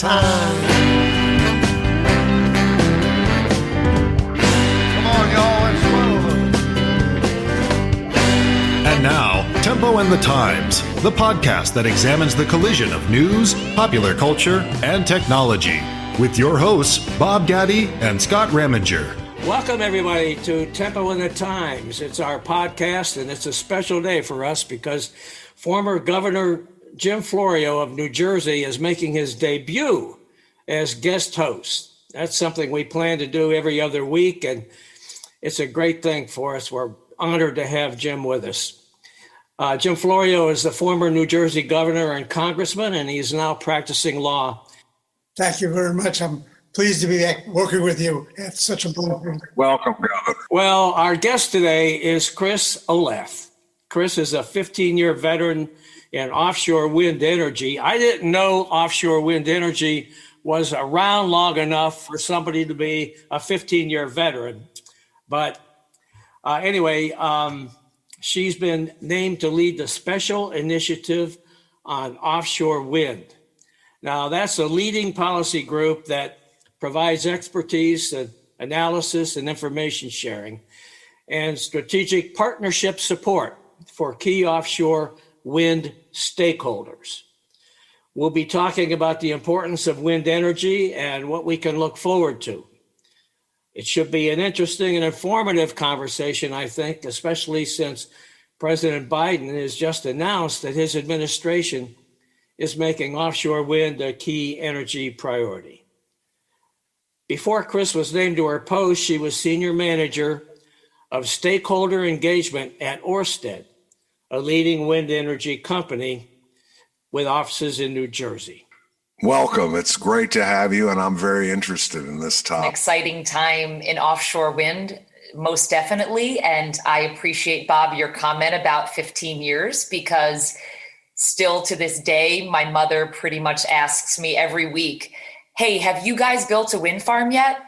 time. Come on, y'all, let's roll. And now, Tempo and the Times, the podcast that examines the collision of news, popular culture, and technology. With your hosts, Bob Gaddy and Scott Reminger. Welcome, everybody, to Tempo and the Times. It's our podcast, and it's a special day for us because former Governor Jim Florio of New Jersey is making his debut as guest host. That's something we plan to do every other week, and it's a great thing for us. We're honored to have Jim with us. Jim Florio is the former New Jersey governor and congressman, and he's now practicing law. Thank you very much. I'm pleased to be working with you at such a moment. Welcome, Governor. Well, our guest today is Kris Ohleth. Kris is a 15-year veteran in offshore wind energy. I didn't know offshore wind energy was around long enough for somebody to be a 15-year veteran. But anyway, she's been named to lead the Special Initiative on Offshore Wind. Now, that's a leading policy group that provides expertise and analysis and information sharing and strategic partnership support for key offshore wind stakeholders. We'll be talking about the importance of wind energy and what we can look forward to. It should be an interesting and informative conversation, I think, especially since President Biden has just announced that his administration is making offshore wind a key energy priority. Before Kris was named to her post, she was senior manager of stakeholder engagement at Ørsted, a leading wind energy company with offices in New Jersey. Welcome. It's great to have you, and I'm very interested in this topic. An exciting time in offshore wind, most definitely. And I appreciate, Bob, your comment about 15 years, because still to this day, my mother pretty much asks me every week, hey, have you guys built a wind farm yet?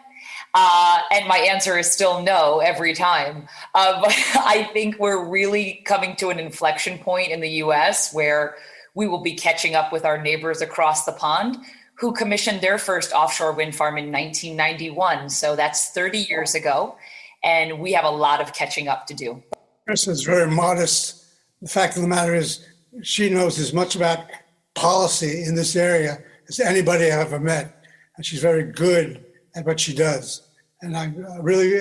And my answer is still no every time. But I think we're really coming to an inflection point in the US where we will be catching up with our neighbors across the pond who commissioned their first offshore wind farm in 1991. So that's 30 years ago. And we have a lot of catching up to do. Kris is very modest. The fact of the matter is she knows as much about policy in this area as anybody I've ever met. And she's very good at what she does. And I really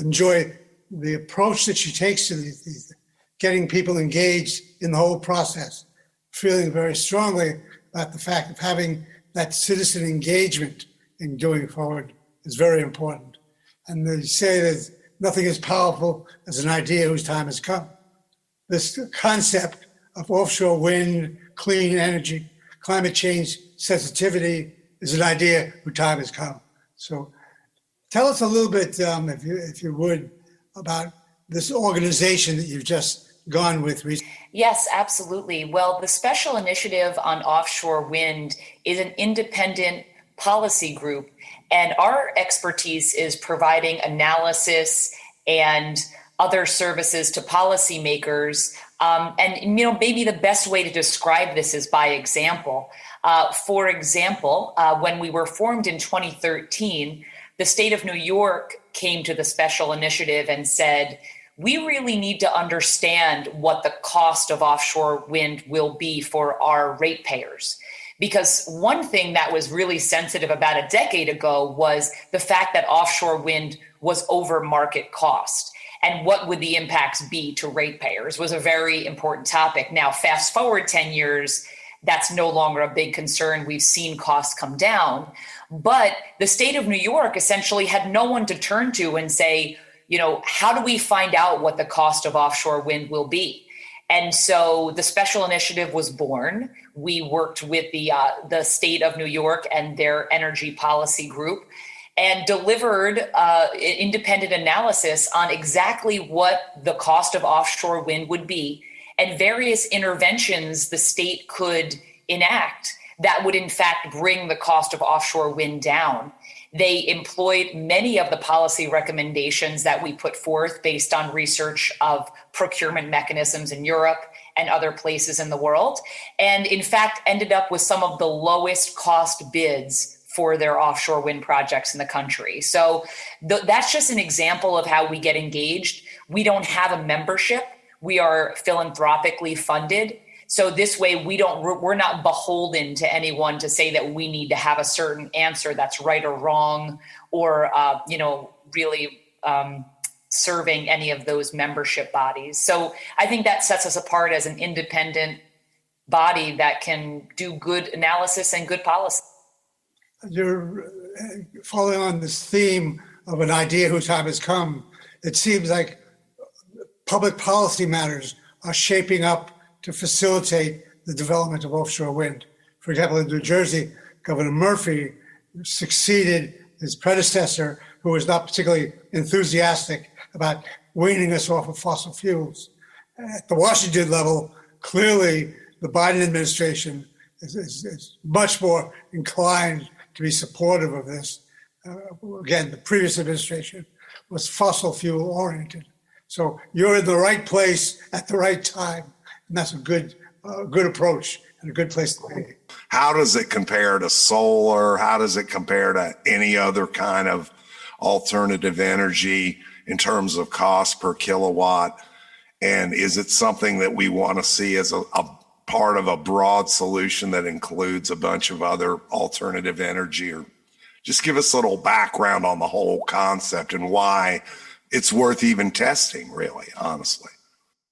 enjoy the approach that she takes to these, getting people engaged in the whole process, feeling very strongly about the fact of having that citizen engagement in going forward is very important. And they say that nothing is powerful as an idea whose time has come. This concept of offshore wind, clean energy, climate change sensitivity is an idea whose time has come. So tell us a little bit, if you would, about this organization that you've just gone with recently. Yes, absolutely. Well, the Special Initiative on Offshore Wind is an independent policy group, and our expertise is providing analysis and other services to policymakers. And maybe the best way to describe this is by example. For example, when we were formed in 2013, the state of New York came to the Special Initiative and said, we really need to understand what the cost of offshore wind will be for our ratepayers. Because one thing that was really sensitive about a decade ago was the fact that offshore wind was over market cost. And what would the impacts be to ratepayers was a very important topic. Now, fast forward 10 years, that's no longer a big concern. We've seen costs come down. But the state of New York essentially had no one to turn to and say, how do we find out what the cost of offshore wind will be? And so the Special Initiative was born. We worked with the state of New York and their energy policy group and delivered independent analysis on exactly what the cost of offshore wind would be and various interventions the state could enact that would in fact bring the cost of offshore wind down. They employed many of the policy recommendations that we put forth based on research of procurement mechanisms in Europe and other places in the world. And in fact, ended up with some of the lowest cost bids for their offshore wind projects in the country. So that's just an example of how we get engaged. We don't have a membership. We are philanthropically funded. So this way we're not beholden to anyone to say that we need to have a certain answer that's right or wrong, or, really serving any of those membership bodies. So I think that sets us apart as an independent body that can do good analysis and good policy. You're following on this theme of an idea whose time has come. It seems like public policy matters are shaping up to facilitate the development of offshore wind. For example, in New Jersey, Governor Murphy succeeded his predecessor, who was not particularly enthusiastic about weaning us off of fossil fuels. At the Washington level, clearly the Biden administration is much more inclined to be supportive of this. Again, the previous administration was fossil fuel oriented. So you're in the right place at the right time. And that's a good approach and a good place to be. How does it compare to solar? How does it compare to any other kind of alternative energy in terms of cost per kilowatt? And is it something that we want to see as a part of a broad solution that includes a bunch of other alternative energy? Or just give us a little background on the whole concept and why it's worth even testing, really, honestly.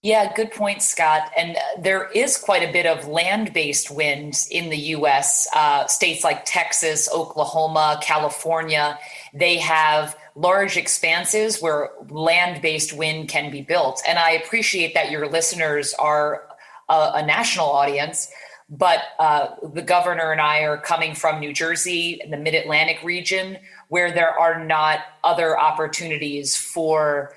Yeah, good point, Scott. And there is quite a bit of land-based wind in the U.S. States like Texas, Oklahoma, California, they have large expanses where land-based wind can be built. And I appreciate that your listeners are a national audience, but the governor and I are coming from New Jersey, the Mid-Atlantic region, where there are not other opportunities for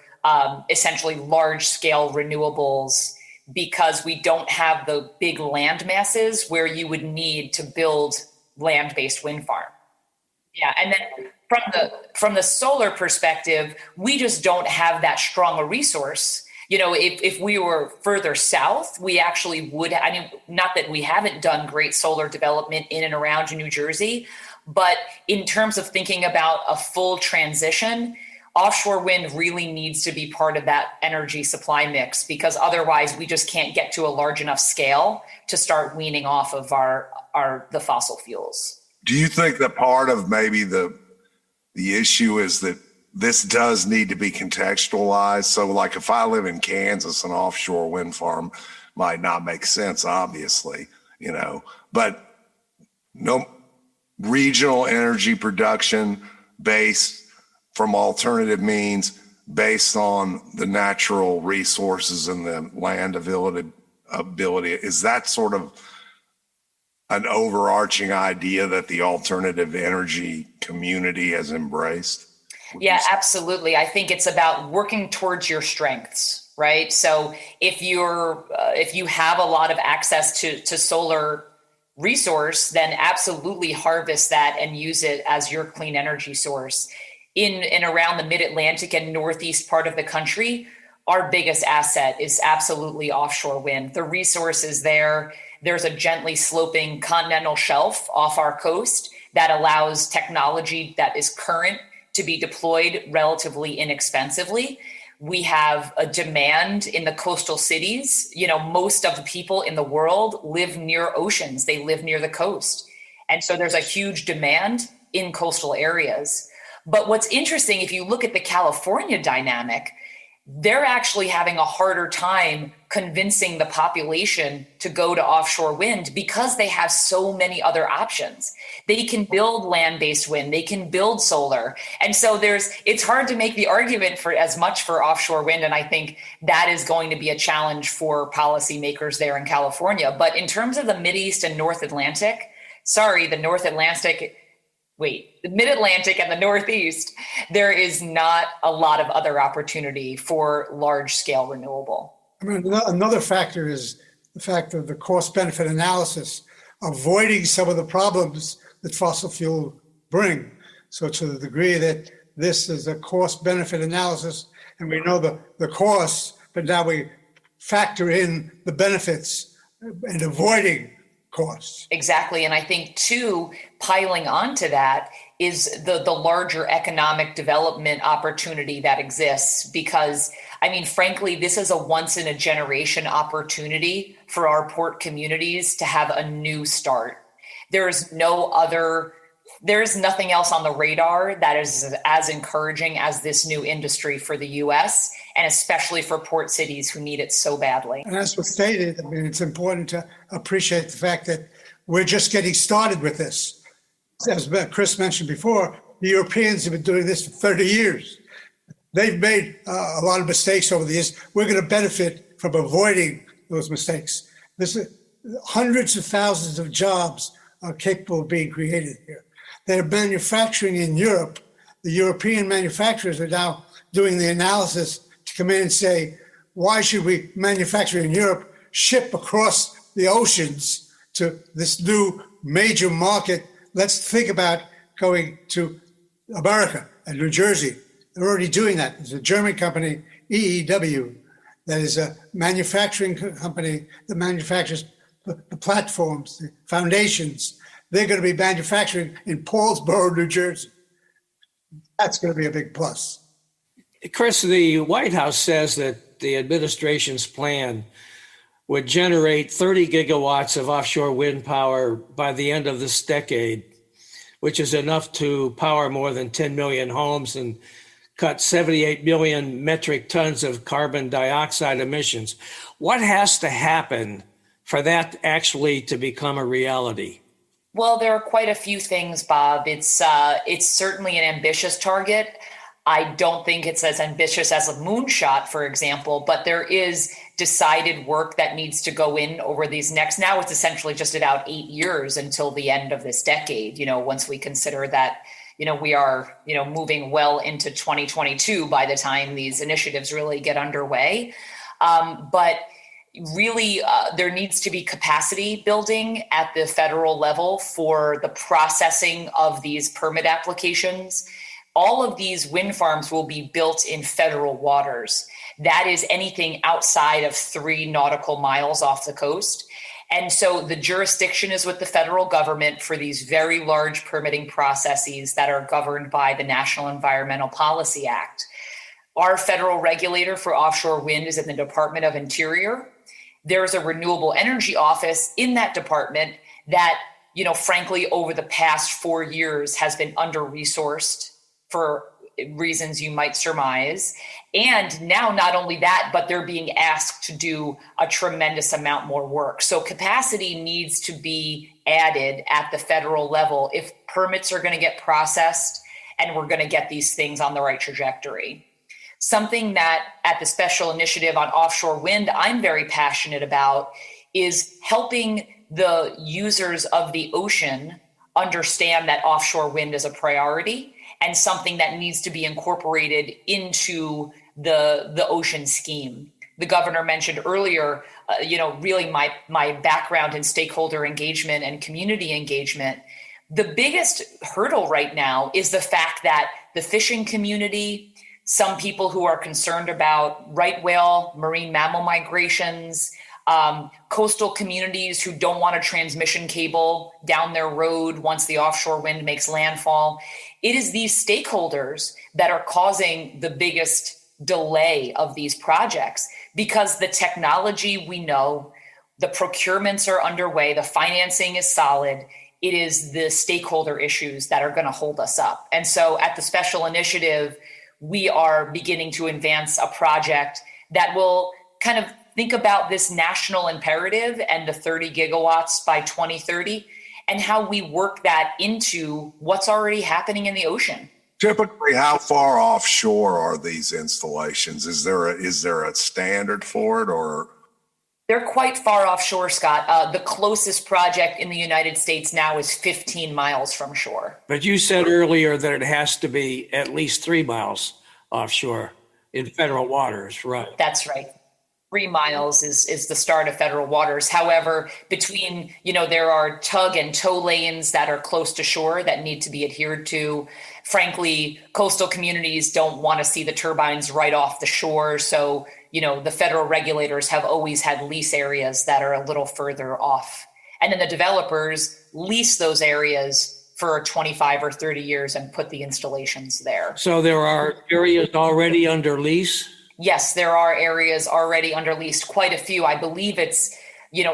essentially large-scale renewables, because we don't have the big land masses where you would need to build land-based wind farm. Yeah, and then from the solar perspective, we just don't have that strong a resource. If we were further south, we actually would. I mean, not that we haven't done great solar development in and around New Jersey, but in terms of thinking about a full transition, offshore wind really needs to be part of that energy supply mix, because otherwise we just can't get to a large enough scale to start weaning off of the fossil fuels. Do you think that part of maybe the issue is that this does need to be contextualized? So like if I live in Kansas, an offshore wind farm might not make sense, obviously, but no regional energy production based from alternative means based on the natural resources and the land ability. Is that sort of an overarching idea that the alternative energy community has embraced? Yeah, absolutely. I think it's about working towards your strengths, right? So if you have a lot of access to solar resource, then absolutely harvest that and use it as your clean energy source. In and around the Mid-Atlantic and Northeast part of the country, our biggest asset is absolutely offshore wind. The resource is there. There's a gently sloping continental shelf off our coast that allows technology that is current to be deployed relatively inexpensively. We have a demand in the coastal cities. Most of the people in the world live near oceans. They live near the coast. And so there's a huge demand in coastal areas. But what's interesting, if you look at the California dynamic, they're actually having a harder time convincing the population to go to offshore wind because they have so many other options. They can build land-based wind, they can build solar. And so it's hard to make the argument for as much for offshore wind. And I think that is going to be a challenge for policymakers there in California. But in terms of the Mideast and North Atlantic, the Mid-Atlantic and the Northeast, there is not a lot of other opportunity for large-scale renewable. I mean, another factor is the fact of the cost-benefit analysis, avoiding some of the problems that fossil fuel bring. So to the degree that this is a cost-benefit analysis, and we know the costs, but now we factor in the benefits and avoiding costs. Exactly. And I think, too, piling onto that is the larger economic development opportunity that exists. Because, I mean, frankly, this is a once in a generation opportunity for our port communities to have a new start. There's nothing else on the radar that is as encouraging as this new industry for the U.S. and especially for port cities who need it so badly. And as was stated, I mean, it's important to appreciate the fact that we're just getting started with this. As Kris mentioned before, the Europeans have been doing this for 30 years. They've made a lot of mistakes over the years. We're going to benefit from avoiding those mistakes. Hundreds of thousands of jobs are capable of being created here. They're manufacturing in Europe. The European manufacturers are now doing the analysis to come in and say, why should we manufacture in Europe, ship across the oceans to this new major market? Let's think about going to America and New Jersey. They're already doing that. There's a German company, EEW, that is a manufacturing company that manufactures the platforms, the foundations. They're going to be manufacturing in Paulsboro, New Jersey. That's going to be a big plus. Kris, the White House says that the administration's plan would generate 30 gigawatts of offshore wind power by the end of this decade, which is enough to power more than 10 million homes and cut 78 million metric tons of carbon dioxide emissions. What has to happen for that actually to become a reality? Well, there are quite a few things, Bob. It's certainly an ambitious target. I don't think it's as ambitious as a moonshot, for example, but there is decided work that needs to go in over these now it's essentially just about 8 years until the end of this decade, once we consider that, we are, moving well into 2022 by the time these initiatives really get underway. But really, there needs to be capacity building at the federal level for the processing of these permit applications. All of these wind farms will be built in federal waters. That is anything outside of 3 nautical miles off the coast. And so the jurisdiction is with the federal government for these very large permitting processes that are governed by the National Environmental Policy Act. Our federal regulator for offshore wind is in the Department of Interior. There's a renewable energy office in that department that, frankly, over the past 4 years has been under-resourced for reasons you might surmise. And now not only that, but they're being asked to do a tremendous amount more work. So capacity needs to be added at the federal level if permits are going to get processed and we're going to get these things on the right trajectory. Something that at the Special Initiative on Offshore Wind I'm very passionate about is helping the users of the ocean understand that offshore wind is a priority and something that needs to be incorporated into the ocean scheme. The governor mentioned earlier, really my background in stakeholder engagement and community engagement. The biggest hurdle right now is the fact that the fishing community, some people who are concerned about right whale, marine mammal migrations, coastal communities who don't want a transmission cable down their road once the offshore wind makes landfall. It is these stakeholders that are causing the biggest delay of these projects because the technology we know, the procurements are underway, the financing is solid. It is the stakeholder issues that are going to hold us up. And so at the Special Initiative, we are beginning to advance a project that will kind of think about this national imperative and the 30 gigawatts by 2030 and how we work that into what's already happening in the ocean. Typically, how far offshore are these installations? Is there a standard for it, or? They're quite far offshore, Scott. The closest project in the United States now is 15 miles from shore. But you said earlier that it has to be at least 3 miles offshore in federal waters, right? That's right. 3 miles is the start of federal waters. However, between, there are tug and tow lanes that are close to shore that need to be adhered to. Frankly, coastal communities don't want to see the turbines right off the shore. So, the federal regulators have always had lease areas that are a little further off. And then the developers lease those areas for 25 or 30 years and put the installations there. So there are areas already under lease? Yes, there are areas already under leased, quite a few. I believe it's,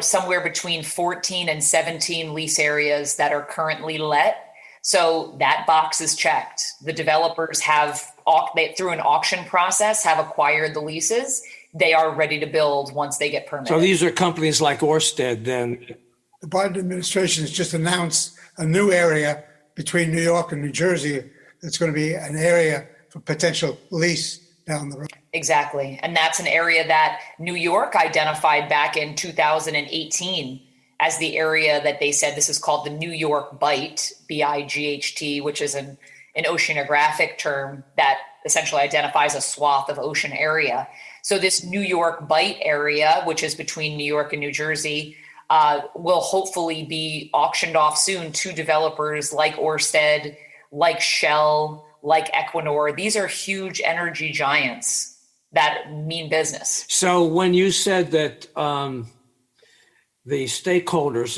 somewhere between 14 and 17 lease areas that are currently let. So that box is checked. The developers through an auction process, have acquired the leases. They are ready to build once they get permitted. So these are companies like Ørsted then? The Biden administration has just announced a new area between New York and New Jersey. That's going to be an area for potential lease down the road. Exactly. And that's an area that New York identified back in 2018 as the area that they said this is called the New York Bight, BIGHT, which is an oceanographic term that essentially identifies a swath of ocean area. So this New York Bight area, which is between New York and New Jersey, will hopefully be auctioned off soon to developers like Ørsted, like Shell, like Equinor. These are huge energy giants that mean business. So when you said that the stakeholders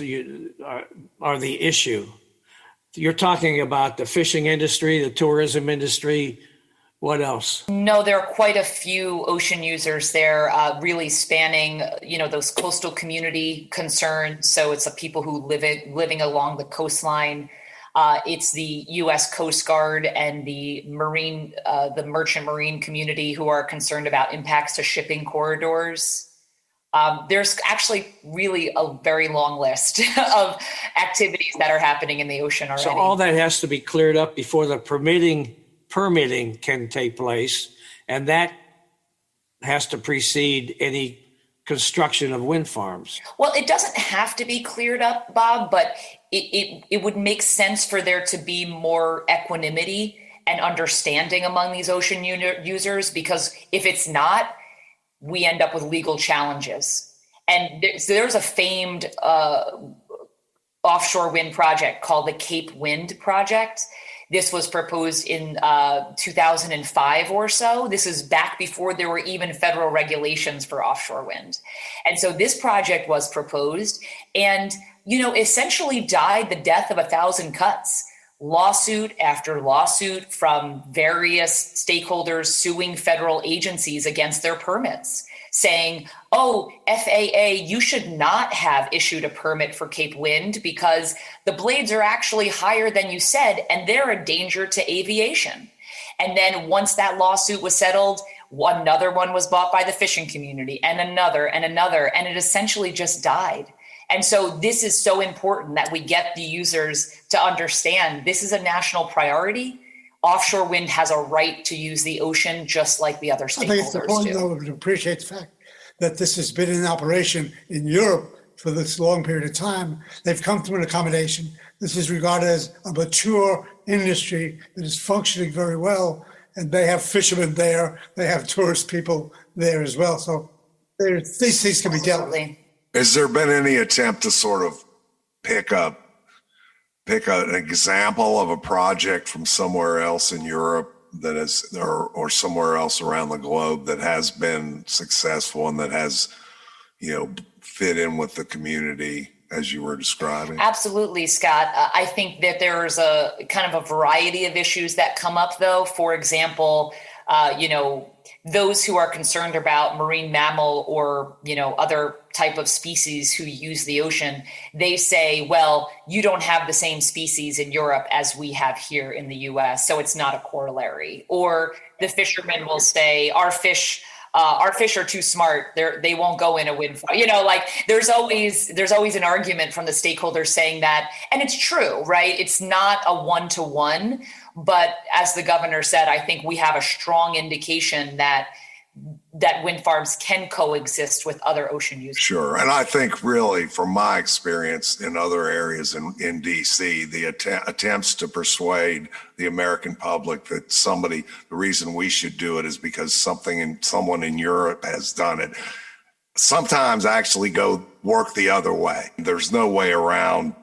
are the issue, you're talking about the fishing industry, the tourism industry, what else? No, there are quite a few ocean users there, really spanning, those coastal community concerns. So it's the people who living along the coastline. It's the U.S. Coast Guard and the merchant marine community who are concerned about impacts to shipping corridors. There's actually really a very long list of activities that are happening in the ocean already. So all that has to be cleared up before the permitting can take place, and that has to precede any construction of wind farms. Well, it doesn't have to be cleared up, Bob, but it would make sense for there to be more equanimity and understanding among these ocean users, because if it's not, we end up with legal challenges. And there's a famed offshore wind project called the Cape Wind Project. This was proposed in 2005 or so. This is back before there were even federal regulations for offshore wind. And so this project was proposed and, essentially died the death of 1,000 cuts. Lawsuit after lawsuit from various stakeholders suing federal agencies against their permits, saying, oh, FAA, you should not have issued a permit for Cape Wind because the blades are actually higher than you said, and they're a danger to aviation. And then once that lawsuit was settled, another one was bought by the fishing community and another, and it essentially just died. And so this is so important that we get the users to understand this is a national priority. Offshore wind has a right to use the ocean just like the other stakeholders do. I think it's important, though, to appreciate the fact that this has been in operation in Europe for this long period of time. They've come to an accommodation. This is regarded as a mature industry that is functioning very well. And they have fishermen there. They have tourist people there as well. So these things can be dealt with. Has there been any attempt to sort of pick an example of a project from somewhere else in Europe that is, or somewhere else around the globe that has been successful and that has, fit in with the community as you were describing? Absolutely, Scott. I think that there's a kind of a variety of issues that come up, though. For example, those who are concerned about marine mammal or, other type of species who use the ocean, they say, well, you don't have the same species in Europe as we have here in the US, so it's not a corollary. Or the fishermen will say, our fish are too smart. They won't go in a wind farm. There's always an argument from the stakeholders saying that. And it's true, right? It's not a one-to-one. But as the governor said, I think we have a strong indication that wind farms can coexist with other ocean users. Sure. And I think really from my experience in other areas in DC, the attempts to persuade the American public that the reason we should do it is because someone in Europe has done it sometimes actually go work the other way. There's no way around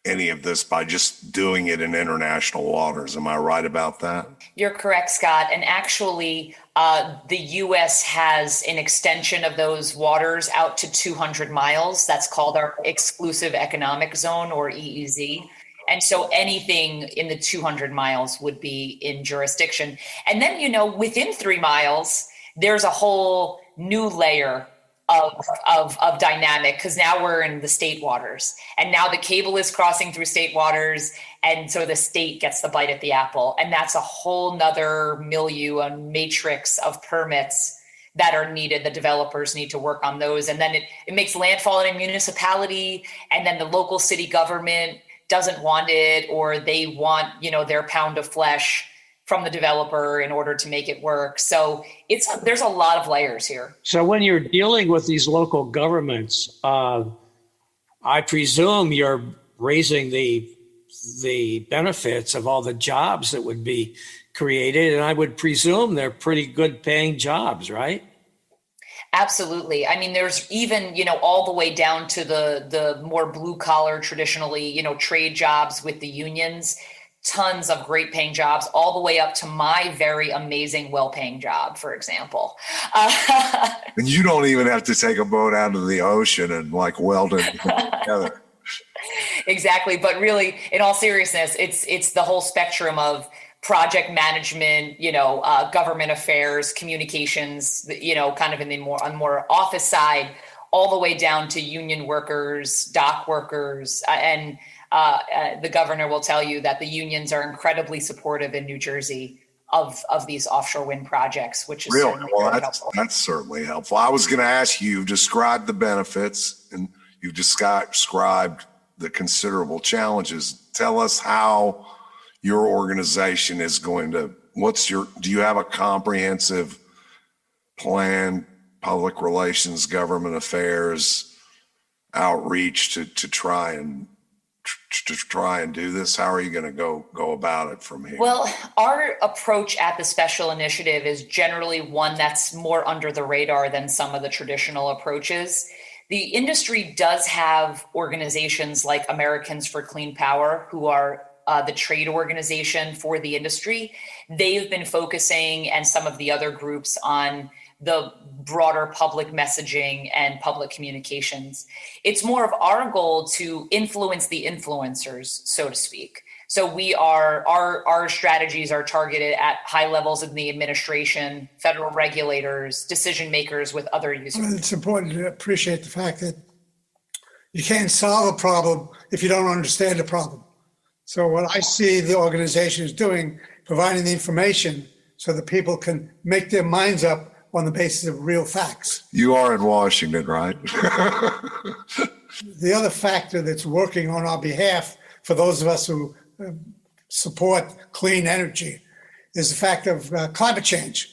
any of this by just doing it in international waters. Am I right about that? You're correct, Scott. And actually, the U.S. has an extension of those waters out to 200 miles. That's called our exclusive economic zone, or EEZ. And so anything in the 200 miles would be in jurisdiction. And then, within 3 miles, there's a whole new layer of dynamic, because now we're in the state waters, and now the cable is crossing through state waters, and so the state gets the bite at the apple, and that's a whole nother milieu and matrix of permits that are needed. The developers need to work on those, and then it makes landfall in a municipality, and then the local city government doesn't want it, or they want their pound of flesh from the developer in order to make it work. So there's a lot of layers here. So when you're dealing with these local governments, I presume you're raising the benefits of all the jobs that would be created, and I would presume they're pretty good paying jobs, right? Absolutely. I mean, there's even, all the way down to the more blue collar, traditionally, trade jobs with the unions. Tons of great paying jobs, all the way up to my very amazing, well-paying job, for example. And you don't even have to take a boat out of the ocean and weld it together. Exactly. But really, in all seriousness, it's the whole spectrum of project management, government affairs, communications, kind of in the more office side, all the way down to union workers, dock workers, and the governor will tell you that the unions are incredibly supportive in New Jersey of these offshore wind projects, which is really well. That's certainly helpful. I was going to ask you, you've described the benefits and you've described the considerable challenges. Tell us how your organization is going to. Do you have a comprehensive plan, public relations, government affairs, outreach to try and do this? How are you going to go about it from here? Well, our approach at the Special Initiative is generally one that's more under the radar than some of the traditional approaches. The industry does have organizations like Americans for Clean Power, who are the trade organization for the industry. They've been focusing, and some of the other groups, on the broader public messaging and public communications. It's more of our goal to influence the influencers, so to speak. So our strategies are targeted at high levels in the administration, federal regulators, decision makers with other users. Well, it's important to appreciate the fact that you can't solve a problem if you don't understand the problem. So what I see the organization is doing, providing the information so that people can make their minds up on the basis of real facts. You are in Washington, right? The other factor that's working on our behalf for those of us who support clean energy is the fact of climate change.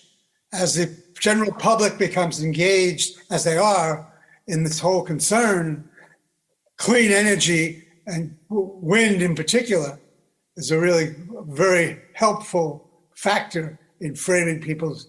As the general public becomes engaged, as they are, in this whole concern, clean energy and wind in particular is a really very helpful factor in framing people's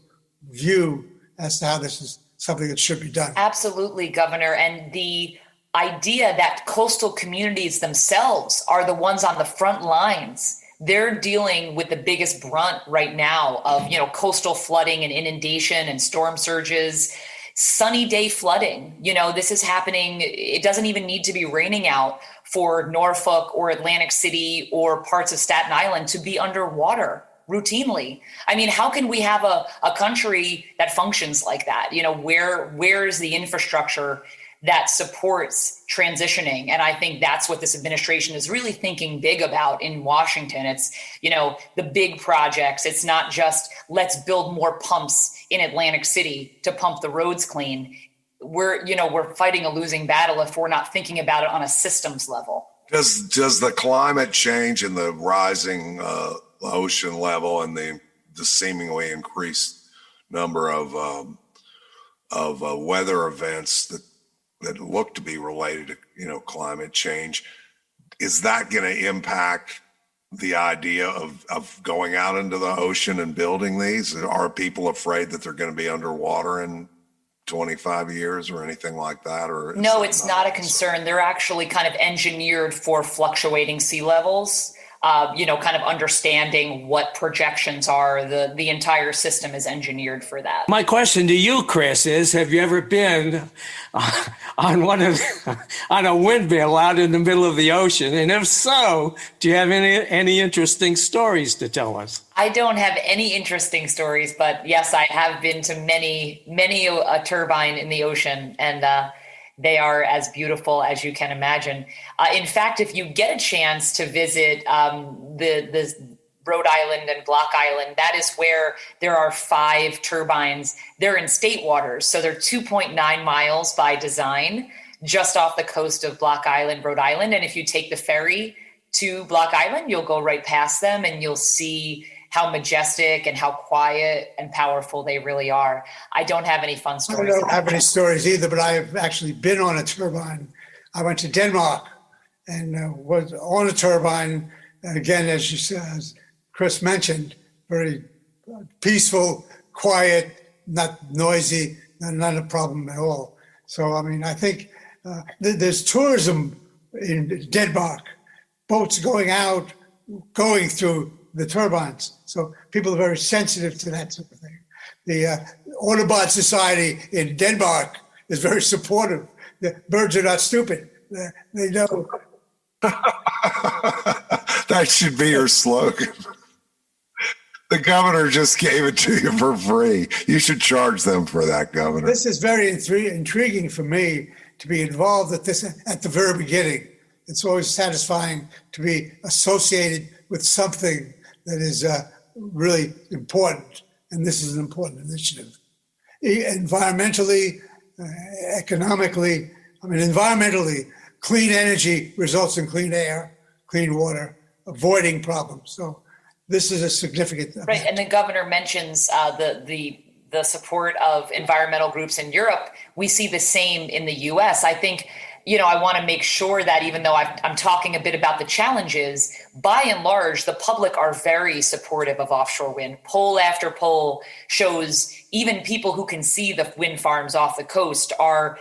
view as to how this is something that should be done. Absolutely, Governor. And the idea that coastal communities themselves are the ones on the front lines, they're dealing with the biggest brunt right now of, coastal flooding and inundation and storm surges, sunny day flooding. This is happening. It doesn't even need to be raining out for Norfolk or Atlantic City or parts of Staten Island to be underwater routinely. I mean, how can we have a country that functions like that? Where's the infrastructure that supports transitioning? And I think that's what this administration is really thinking big about in Washington. It's, the big projects. It's not just let's build more pumps in Atlantic City to pump the roads clean. We're fighting a losing battle if we're not thinking about it on a systems level. Does the climate change and the rising ocean level and the seemingly increased number of weather events that look to be related to climate change, is that going to impact the idea of going out into the ocean and building these? Are people afraid that they're going to be underwater in 25 years or anything like that? Or no, it's not a concern. They're actually kind of engineered for fluctuating sea levels. Kind of understanding what projections are. The entire system is engineered for that. My question to you, Kris, is: have you ever been on on a windmill out in the middle of the ocean? And if so, do you have any interesting stories to tell us? I don't have any interesting stories, but yes, I have been to many a turbine in the ocean, and they are as beautiful as you can imagine. In fact, if you get a chance to visit the Rhode Island and Block Island, that is where there are 5 turbines. They're in state waters, so they're 2.9 miles by design, just off the coast of Block Island, Rhode Island. And if you take the ferry to Block Island, you'll go right past them and you'll see how majestic and how quiet and powerful they really are. I don't have any fun stories. I don't have any stories either, but I've actually been on a turbine. I went to Denmark and was on a turbine. Again, as Kris mentioned, very peaceful, quiet, not noisy, not a problem at all. So, I mean, I think there's tourism in Denmark, boats going out, going through the turbines. So people are very sensitive to that sort of thing. The Autobot Society in Denmark is very supportive. The birds are not stupid. They know. That should be your slogan. The governor just gave it to you for free. You should charge them for that, Governor. This is very intriguing for me to be involved at the very beginning. It's always satisfying to be associated with something that is really important, and this is an important initiative. Environmentally, economically, environmentally, clean energy results in clean air, clean water, avoiding problems. So this is a significant event. Right, and the governor mentions the support of environmental groups in Europe. We see the same in the U.S. I think, I want to make sure that even though I'm talking a bit about the challenges, by and large, the public are very supportive of offshore wind. Poll after poll shows even people who can see the wind farms off the coast are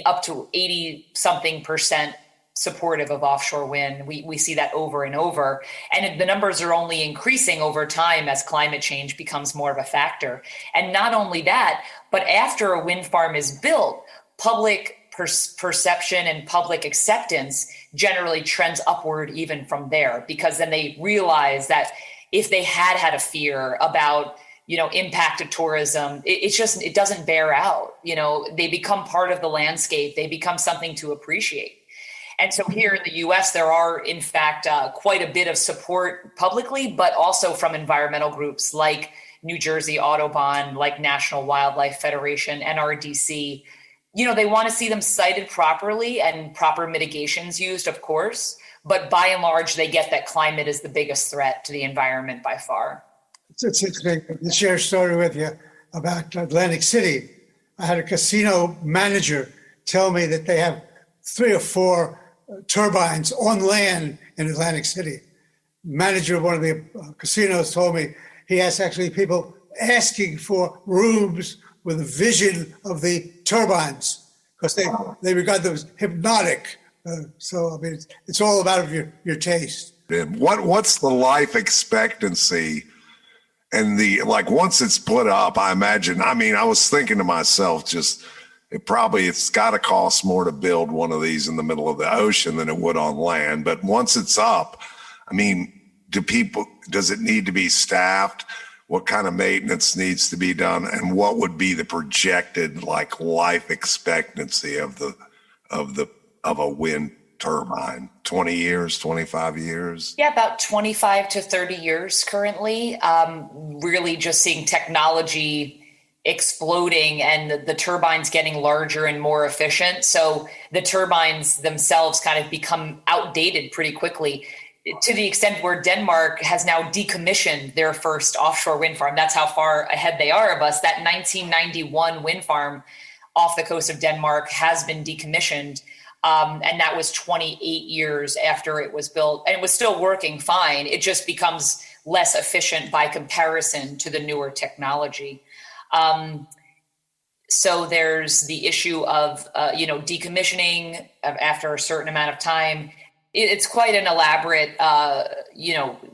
up to 80-something% supportive of offshore wind. We see that over and over. And the numbers are only increasing over time as climate change becomes more of a factor. And not only that, but after a wind farm is built, public perception and public acceptance generally trends upward even from there, because then they realize that if they had a fear about impact of tourism, it doesn't bear out. They become part of the landscape. They become something to appreciate. And so here in the US, there are, in fact, quite a bit of support publicly, but also from environmental groups like New Jersey Audubon, like National Wildlife Federation, NRDC. They want to see them sited properly and proper mitigations used, of course. But by and large, they get that climate is the biggest threat to the environment by far. It's interesting to share a story with you about Atlantic City. I had a casino manager tell me that they have 3 or 4 turbines on land in Atlantic City. Manager of one of the casinos told me he has actually people asking for rooms with a vision of the turbines because they regard them as hypnotic. It's all about your taste. And what's the life expectancy and once it's put up? I imagine. I was thinking to myself, it's got to cost more to build one of these in the middle of the ocean than it would on land. But once it's up, does it need to be staffed? What kind of maintenance needs to be done? And what would be the projected life expectancy of a wind turbine? 20 years, 25 years? Yeah, about 25 to 30 years currently. Really just seeing technology exploding and the turbines getting larger and more efficient. So the turbines themselves kind of become outdated pretty quickly, to the extent where Denmark has now decommissioned their first offshore wind farm. That's how far ahead they are of us. That 1991 wind farm off the coast of Denmark has been decommissioned. And that was 28 years after it was built, and it was still working fine. It just becomes less efficient by comparison to the newer technology. So there's the issue of, decommissioning after a certain amount of time. It's quite an elaborate,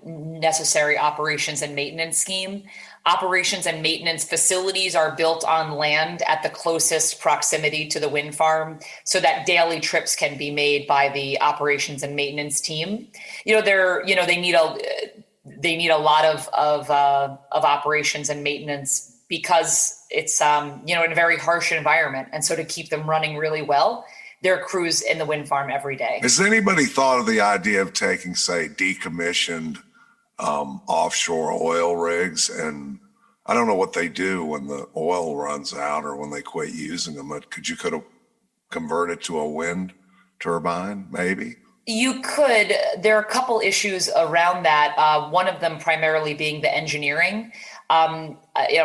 necessary operations and maintenance scheme. Operations and maintenance facilities are built on land at the closest proximity to the wind farm so that daily trips can be made by the operations and maintenance team. They need a lot of operations and maintenance because it's, in a very harsh environment. And so to keep them running really well, there are crews in the wind farm every day. Has anybody thought of the idea of taking, say, decommissioned offshore oil rigs? And I don't know what they do when the oil runs out or when they quit using them. But could have converted to a wind turbine, maybe? You could. There are a couple issues around that. One of them primarily being the engineering. I'm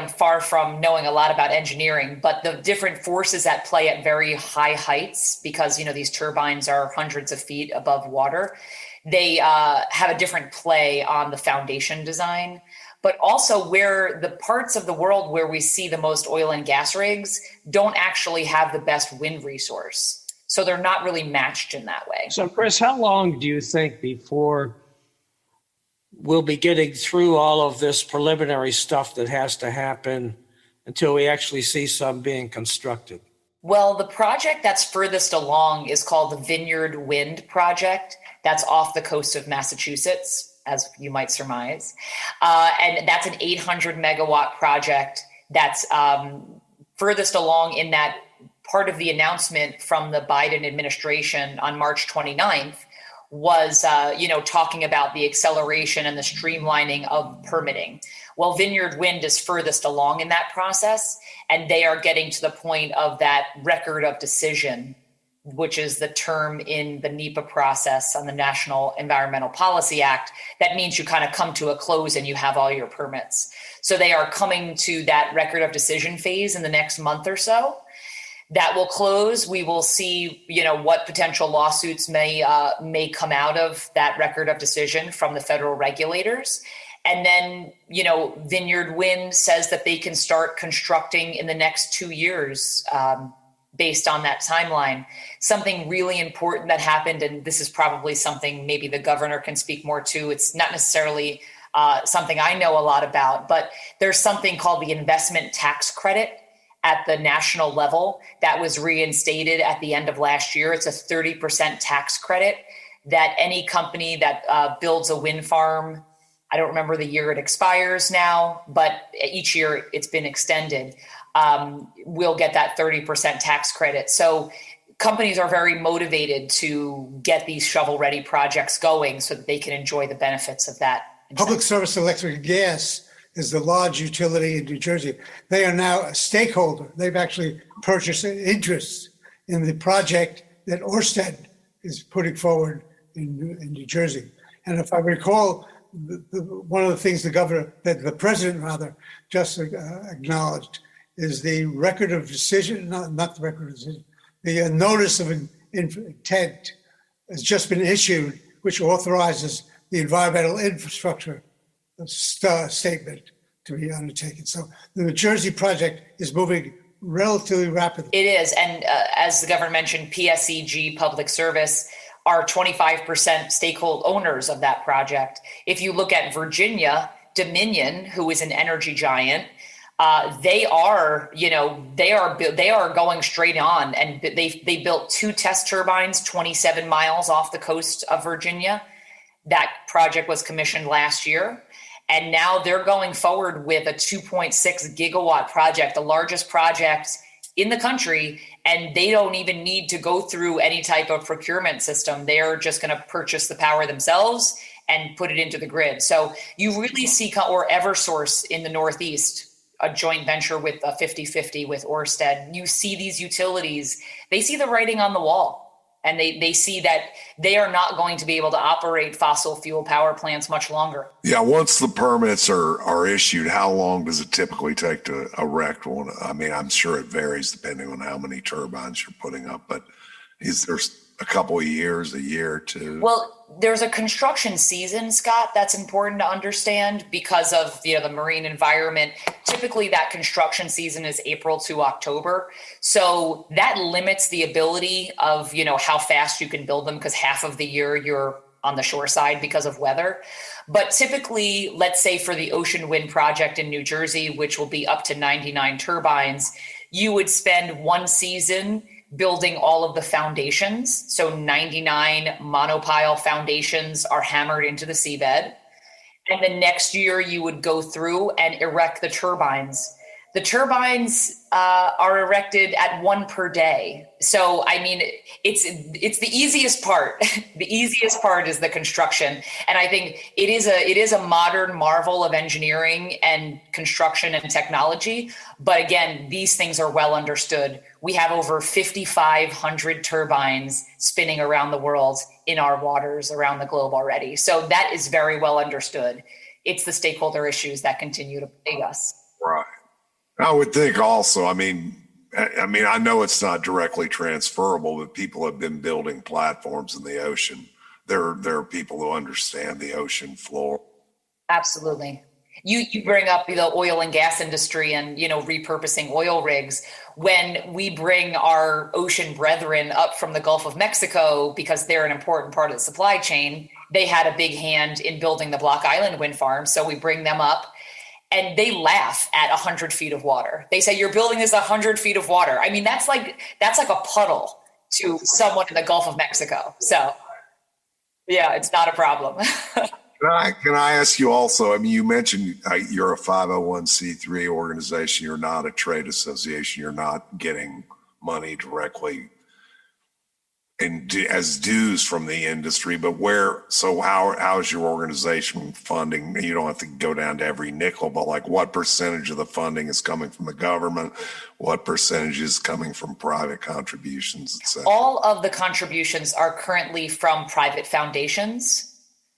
far from knowing a lot about engineering, but the different forces at play at very high heights, because, these turbines are hundreds of feet above water, they have a different play on the foundation design. But also where the parts of the world where we see the most oil and gas rigs don't actually have the best wind resource. So they're not really matched in that way. So, Kris, how long do you think before we'll be getting through all of this preliminary stuff that has to happen until we actually see some being constructed? Well, the project that's furthest along is called the Vineyard Wind Project. That's off the coast of Massachusetts, as you might surmise. And that's an 800 megawatt project that's furthest along in that part of the announcement from the Biden administration on March 29th was, talking about the acceleration and the streamlining of permitting. Well, Vineyard Wind is furthest along in that process, and they are getting to the point of that record of decision, which is the term in the NEPA process on the National Environmental Policy Act. That means you kind of come to a close and you have all your permits. So they are coming to that record of decision phase in the next month or so. That will close. We will see, what potential lawsuits may come out of that record of decision from the federal regulators. And then, Vineyard Wind says that they can start constructing in the next 2 years based on that timeline. Something really important that happened, and this is probably something maybe the governor can speak more to. It's not necessarily something I know a lot about, but there's something called the investment tax credit at the national level that was reinstated at the end of last year. It's a 30% tax credit that any company that builds a wind farm, I don't remember the year it expires now, but each year it's been extended, will get that 30% tax credit. So companies are very motivated to get these shovel-ready projects going so that they can enjoy the benefits of that. Public Service Electric and Gas is the large utility in New Jersey. They are now a stakeholder. They've actually purchased an interest in the project that Ørsted is putting forward in New Jersey. And if I recall, one of the things the president just acknowledged is the record of decision, not the record of decision, the notice of intent has just been issued, which authorizes the environmental infrastructure statement to be undertaken. So the New Jersey project is moving relatively rapidly. It is. And as the governor mentioned, PSEG, Public Service, are 25% stakeholder owners of that project. If you look at Virginia, Dominion, who is an energy giant, they are going straight on, and they built 2 test turbines 27 miles off the coast of Virginia. That project was commissioned last year. And now they're going forward with a 2.6 gigawatt project, the largest project in the country. And they don't even need to go through any type of procurement system. They're just going to purchase the power themselves and put it into the grid. So you really see, or Eversource in the Northeast, a joint venture with a 50-50 with Ørsted. You see these utilities, they see the writing on the wall. And they see that they are not going to be able to operate fossil fuel power plants much longer. Yeah, once the permits are issued, how long does it typically take to erect one? I mean, I'm sure it varies depending on how many turbines you're putting up, but is there a couple of years, a year or two? Well, there's a construction season, Scott, that's important to understand because of the marine environment. Typically, that construction season is April to October. So that limits the ability of, how fast you can build them because half of the year you're on the shore side because of weather. But typically, let's say for the Ocean Wind project in New Jersey, which will be up to 99 turbines, you would spend one season building all of the foundations. So 99 monopile foundations are hammered into the seabed. And the next year you would go through and erect the turbines. The turbines are erected at one per day. So, it's the easiest part. The easiest part is the construction. And I think it is a modern marvel of engineering and construction and technology. But again, these things are well understood. We have over 5,500 turbines spinning around the world in our waters around the globe already. So that is very well understood. It's the stakeholder issues that continue to plague us. Right. I would think also, I know it's not directly transferable, but people have been building platforms in the ocean. There are people who understand the ocean floor. Absolutely. You bring up the oil and gas industry and, repurposing oil rigs. When we bring our ocean brethren up from the Gulf of Mexico, because they're an important part of the supply chain, they had a big hand in building the Block Island wind farm. So we bring them up. And they laugh at 100 feet of water. They say, you're building this 100 feet of water. That's like a puddle to someone in the Gulf of Mexico. So yeah, it's not a problem. Can I ask you also, you mentioned you're a 501c3 organization. You're not a trade association. You're not getting money directly as dues from the industry, but how is your organization funding? You don't have to go down to every nickel, but what percentage of the funding is coming from the government? What percentage is coming from private contributions, et cetera? All of the contributions are currently from private foundations.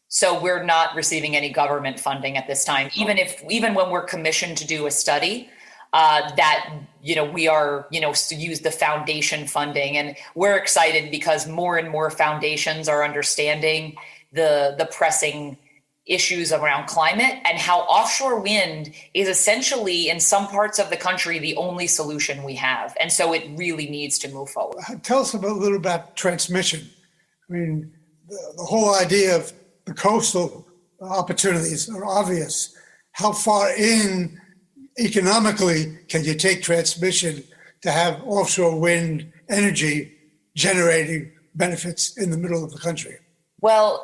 So we're not receiving any government funding at this time, even when we're commissioned to do a study. We are, use the foundation funding, and we're excited because more and more foundations are understanding the pressing issues around climate and how offshore wind is essentially in some parts of the country the only solution we have. And so it really needs to move forward. Tell us a little about transmission. The whole idea of the coastal opportunities are obvious. How far in economically can you take transmission to have offshore wind energy generating benefits in the middle of the country? Well,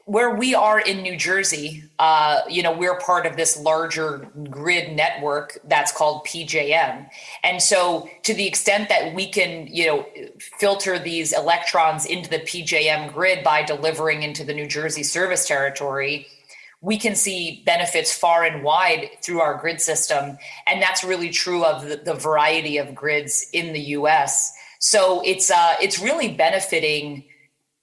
where we are in New Jersey, we're part of this larger grid network that's called PJM. And so to the extent that we can, filter these electrons into the PJM grid by delivering into the New Jersey service territory, we can see benefits far and wide through our grid system. And that's really true of the variety of grids in the US. So it's really benefiting,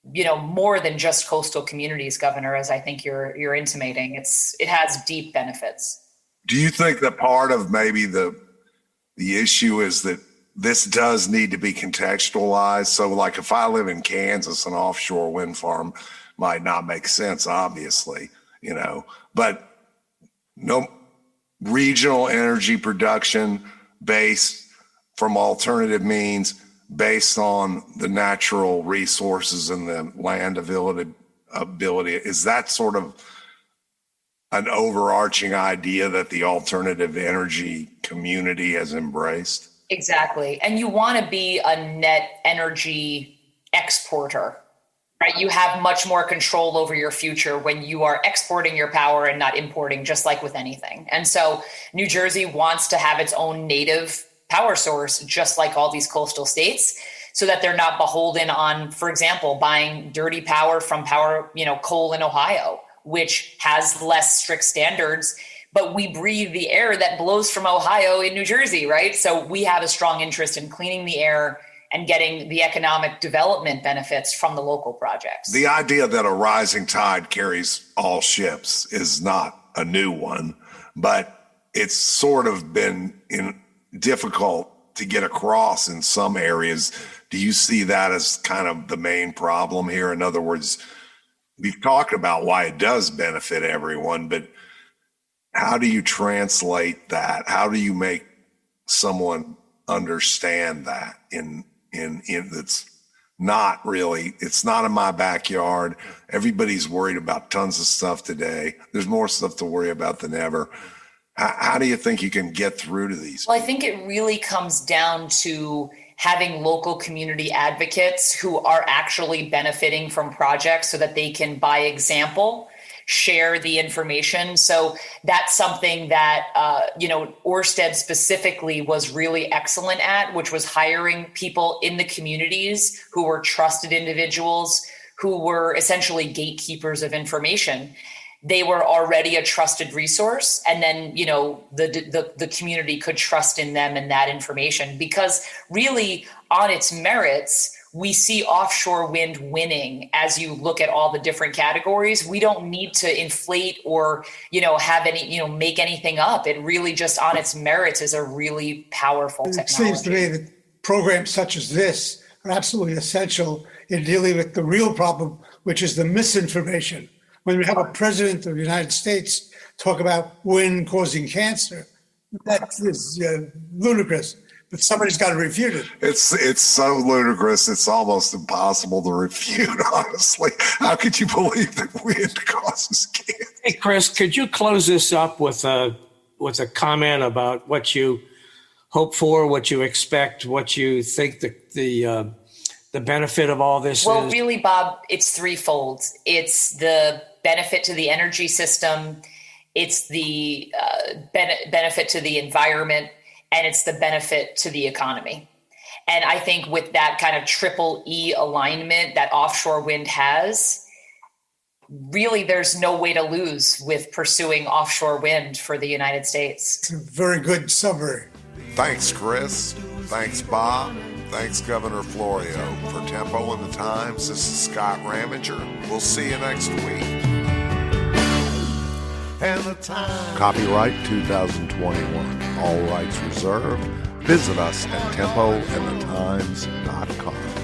more than just coastal communities, Governor, as I think you're intimating. It has deep benefits. Do you think that part of maybe the issue is that this does need to be contextualized? So if I live in Kansas, an offshore wind farm might not make sense, obviously. But no regional energy production based from alternative means based on the natural resources and the land ability. Is that sort of an overarching idea that the alternative energy community has embraced? Exactly. And you want to be a net energy exporter. Right? You have much more control over your future when you are exporting your power and not importing, just like with anything. And so New Jersey wants to have its own native power source, just like all these coastal states, so that they're not beholden on, for example, buying dirty power from coal in Ohio, which has less strict standards. But we breathe the air that blows from Ohio in New Jersey, right? So we have a strong interest in cleaning the air and getting the economic development benefits from the local projects. The idea that a rising tide carries all ships is not a new one, but it's sort of been difficult to get across in some areas. Do you see that as kind of the main problem here? In other words, we've talked about why it does benefit everyone, but how do you translate that? How do you make someone understand that in that's not really, it's not in my backyard. Everybody's worried about tons of stuff today. There's more stuff to worry about than ever. How do you think you can get through to these? Well, I think it really comes down to having local community advocates who are actually benefiting from projects so that they can, by example, share the information. So that's something that, Ørsted specifically was really excellent at, which was hiring people in the communities who were trusted individuals, who were essentially gatekeepers of information. They were already a trusted resource. And then, the community could trust in them and that information, because really on its merits, we see offshore wind winning. As you look at all the different categories, we don't need to inflate or, have any, make anything up. It really just on its merits is a really powerful technology. It seems to me that programs such as this are absolutely essential in dealing with the real problem, which is the misinformation. When we have a president of the United States talk about wind causing cancer, that is ludicrous. But somebody's got to refute it. It's so ludicrous. It's almost impossible to refute, honestly. How could you believe that wind causes cancer? Hey, Kris, could you close this up with a comment about what you hope for, what you expect, what you think the benefit of all this is? Well, really, Bob, it's threefold. It's the benefit to the energy system, it's the benefit to the environment, and it's the benefit to the economy. And I think with that kind of triple E alignment that offshore wind has, really there's no way to lose with pursuing offshore wind for the United States. It's a very good summary. Thanks, Kris. Thanks, Bob. Thanks, Governor Florio. For Tempo and the Times, this is Scott Ramager. We'll see you next week. And the time. Copyright 2021. All rights reserved. Visit us at tempoandthetimes.com.